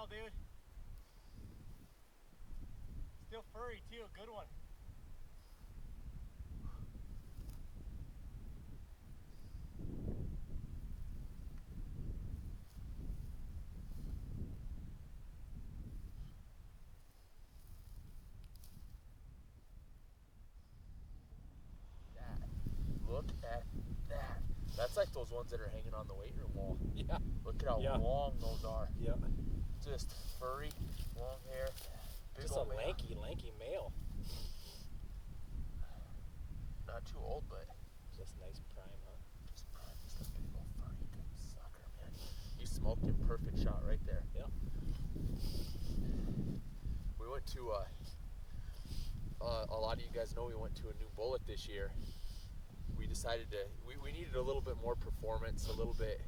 male, dude. Still furry too, a good one. Look at that. That's like those ones that are hanging on the weight room wall. Yeah. Look at how long those are. Yeah. Just furry, long hair. Just a lanky male. Not too old, but just nice prime, huh? Just prime. Just a big old furry good sucker, man. He smoked him. Perfect shot right there. Yeah. We went to a lot of you guys know we went to a new bullet this year. We decided we needed a little bit more performance, a little bit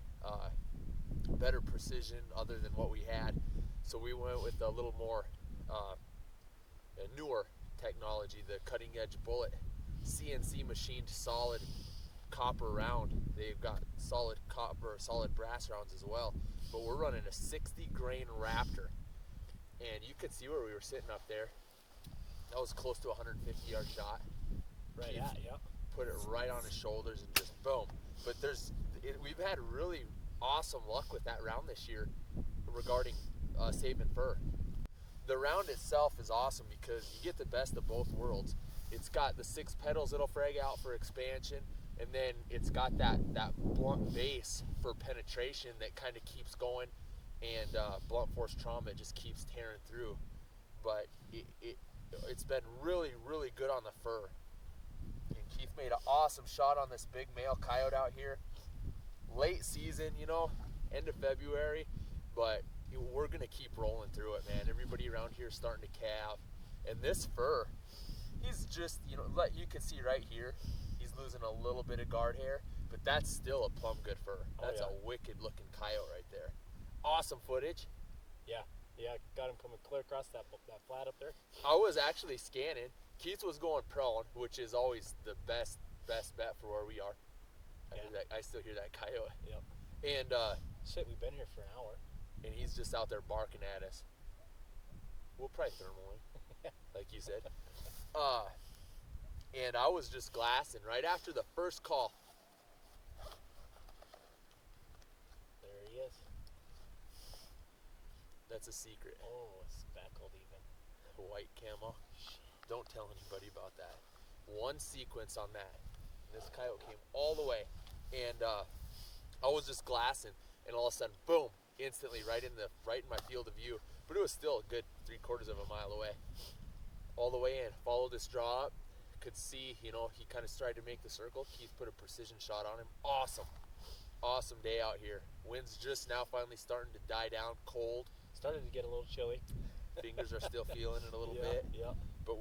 better precision other than what we had. So we went with a little more a newer technology, the cutting edge bullet, CNC machined solid copper round. They've got solid copper, solid brass rounds as well. But we're running a 60 grain Raptor. And you could see where we were sitting up there. That was close to a 150-yard shot. Right, yeah. Put it right on his shoulders and just boom. But we've had really awesome luck with that round this year regarding saving fur. The round itself is awesome because you get the best of both worlds. It's got the 6 pedals that'll frag out for expansion, and then it's got that blunt base for penetration that kind of keeps going, and blunt force trauma just keeps tearing through. But it's been really, really good on the fur. And Keith made an awesome shot on this big male coyote out here. Late season, end of February, but we're going to keep rolling through it, man. Everybody around here is starting to calve. And this fur, he's just, you can see right here, he's losing a little bit of guard hair, but that's still a plumb good fur. That's a wicked looking coyote right there. Awesome footage. Yeah, got him coming clear across that flat up there. I was actually scanning. Keith was going prone, which is always the best bet for where we are. I still hear that coyote. Yep. And shit, we've been here for an hour. And he's just out there barking at us. We'll probably thermal him, like you said. And I was just glassing right after the first call. There he is. That's a secret. Oh, speckled even. White camo. Don't tell anybody about that. One sequence on that. This coyote came all the way. And I was just glassing, and all of a sudden, boom, instantly right in my field of view. But it was still a good 3/4 of a mile away. All the way in. Followed his draw up. Could see, he kind of started to make the circle. Keith put a precision shot on him. Awesome day out here. Wind's just now finally starting to die down. Cold. Started to get a little chilly. Fingers are still feeling it a little bit. Yeah. But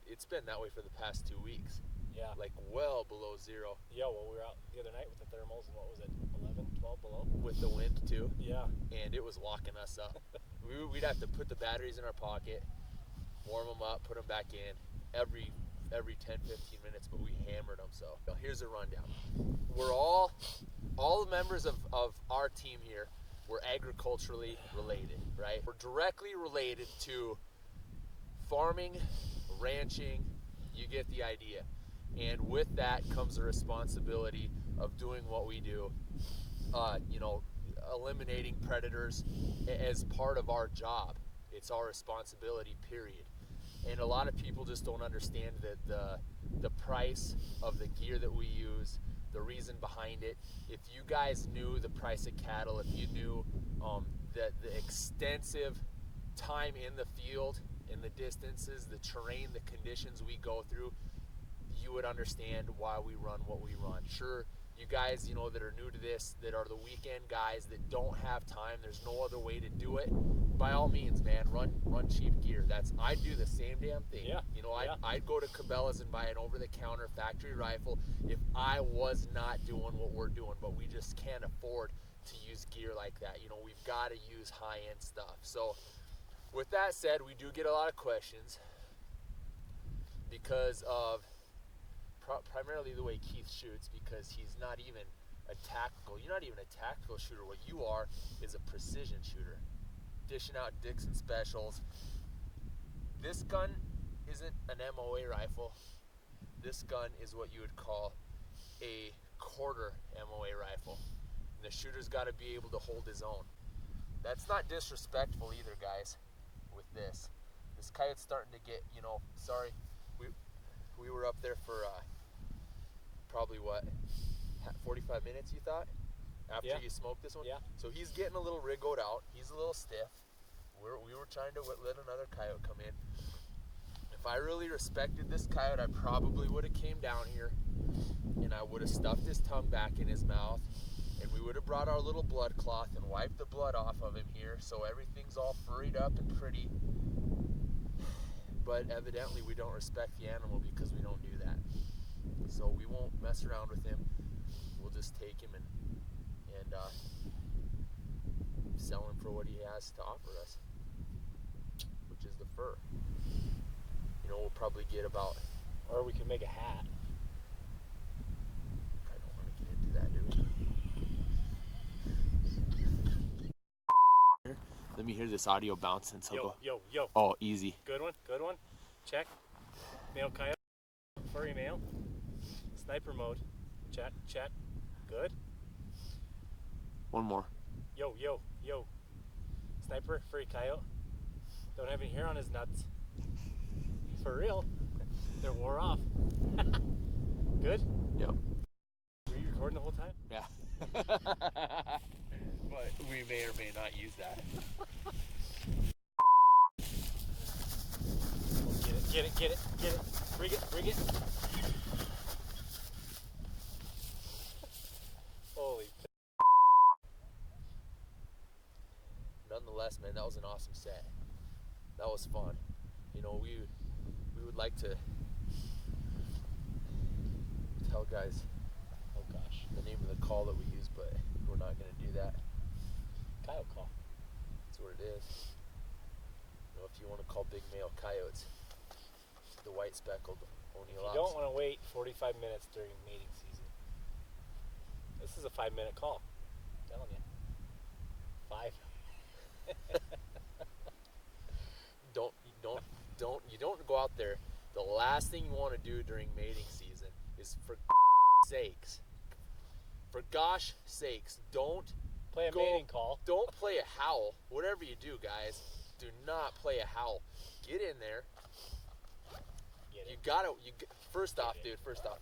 it's been that way for the past 2 weeks. Yeah. Like well below zero. Yeah, well, we were out the other night with the thermals, and what was it, 11, 12 below? With the wind too. Yeah. And it was locking us up. We'd have to put the batteries in our pocket, warm them up, put them back in every 10, 15 minutes, but we hammered them. So here's a rundown. We're all the members of our team here, we're agriculturally related, right? We're directly related to farming, ranching, you get the idea. And with that comes the responsibility of doing what we do, eliminating predators as part of our job. It's our responsibility, period. And a lot of people just don't understand that the price of the gear that we use, the reason behind it. If you guys knew the price of cattle, if you knew the extensive time in the field, in the distances, the terrain, the conditions we go through, you would understand why we run what we run. Sure, you guys, that are new to this, that are the weekend guys that don't have time, there's no other way to do it. By all means, man, run cheap gear. I'd do the same damn thing. Yeah. I'd go to Cabela's and buy an over-the-counter factory rifle if I was not doing what we're doing, but we just can't afford to use gear like that. We've got to use high-end stuff. So with that said, we do get a lot of questions because of primarily the way Keith shoots, because he's not even a tactical. You're not even a tactical shooter. What you are is a precision shooter. dishing out Dixon specials. This gun isn't an MOA rifle. This gun is what you would call a quarter MOA rifle. And the shooter's got to be able to hold his own. That's not disrespectful either, guys, with this. This coyote's starting to get, you know, sorry, we were up there for probably what, 45 minutes, you thought? After Yeah. you smoked this one? Yeah. So he's getting a little rigoed out. He's a little stiff. We were trying to let another coyote come in. If I really respected this coyote, I probably would have came down here and I would have stuffed his tongue back in his mouth, and we would have brought our little blood cloth and wiped the blood off of him here so everything's all furried up and pretty. But evidently we don't respect the animal because we don't do that. So we won't mess around with him. We'll just take him and sell him for what he has to offer us, which is the fur. You know, we'll probably get about... Or we could make a hat. I don't want to get into that, do we? Let me hear this audio bouncing. So go. Yo. Oh, easy. Good one. Check. Male coyote. Furry male. Sniper mode. Check. Good. One more. Yo. Sniper, furry coyote. Don't have any hair on his nuts. For real. They're wore off. Good? Yep. Were you recording the whole time? Yeah. But we may or may not use that. Get it. Bring it. Holy. Nonetheless, man, that was an awesome set. That was fun. You know, we would like to tell guys, oh gosh, the name of the call that we use, but we're not going to do that. Coyote call. That's what it is. You know, if you want to call big male coyotes, the white speckled You don't want to wait 45 minutes during mating season. This is a 5-minute call. I'm telling you. 5. Don't go out there. The last thing you want to do during mating season is, for gosh sakes, don't Play a mating call. Don't play a howl. Whatever you do, guys, do not play a howl. Get in there. First off,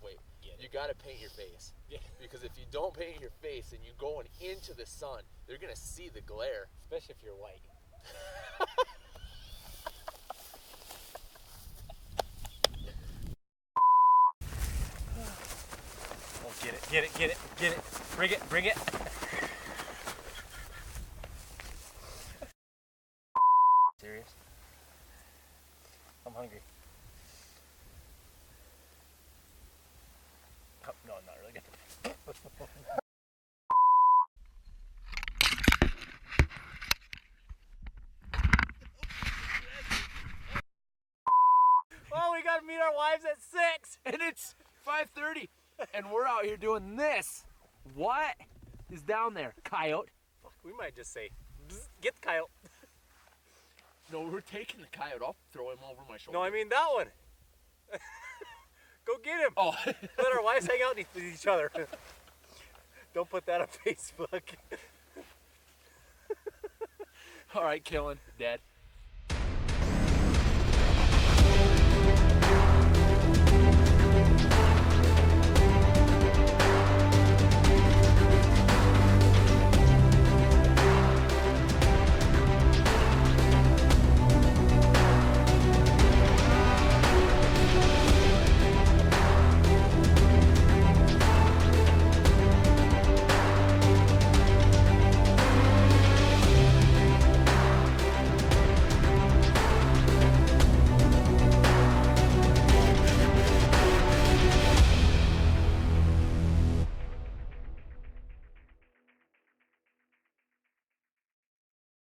wait. You gotta paint your face. Yeah. Because if you don't paint your face and you're going into the sun, they're gonna see the glare. Especially if you're white. Oh, get it. Bring it. Serious? I'm hungry. Oh, no, I'm not really good. Oh, we gotta meet our wives at 6. And it's 5:30, and we're out here doing this. What is down there, coyote? Fuck, we might just say, get the coyote. No, we're taking the coyote. I'll throw him over my shoulder. No, I mean that one. Go get him. Oh. Let our wives hang out with each other. Don't put that on Facebook. All right, killing, dead.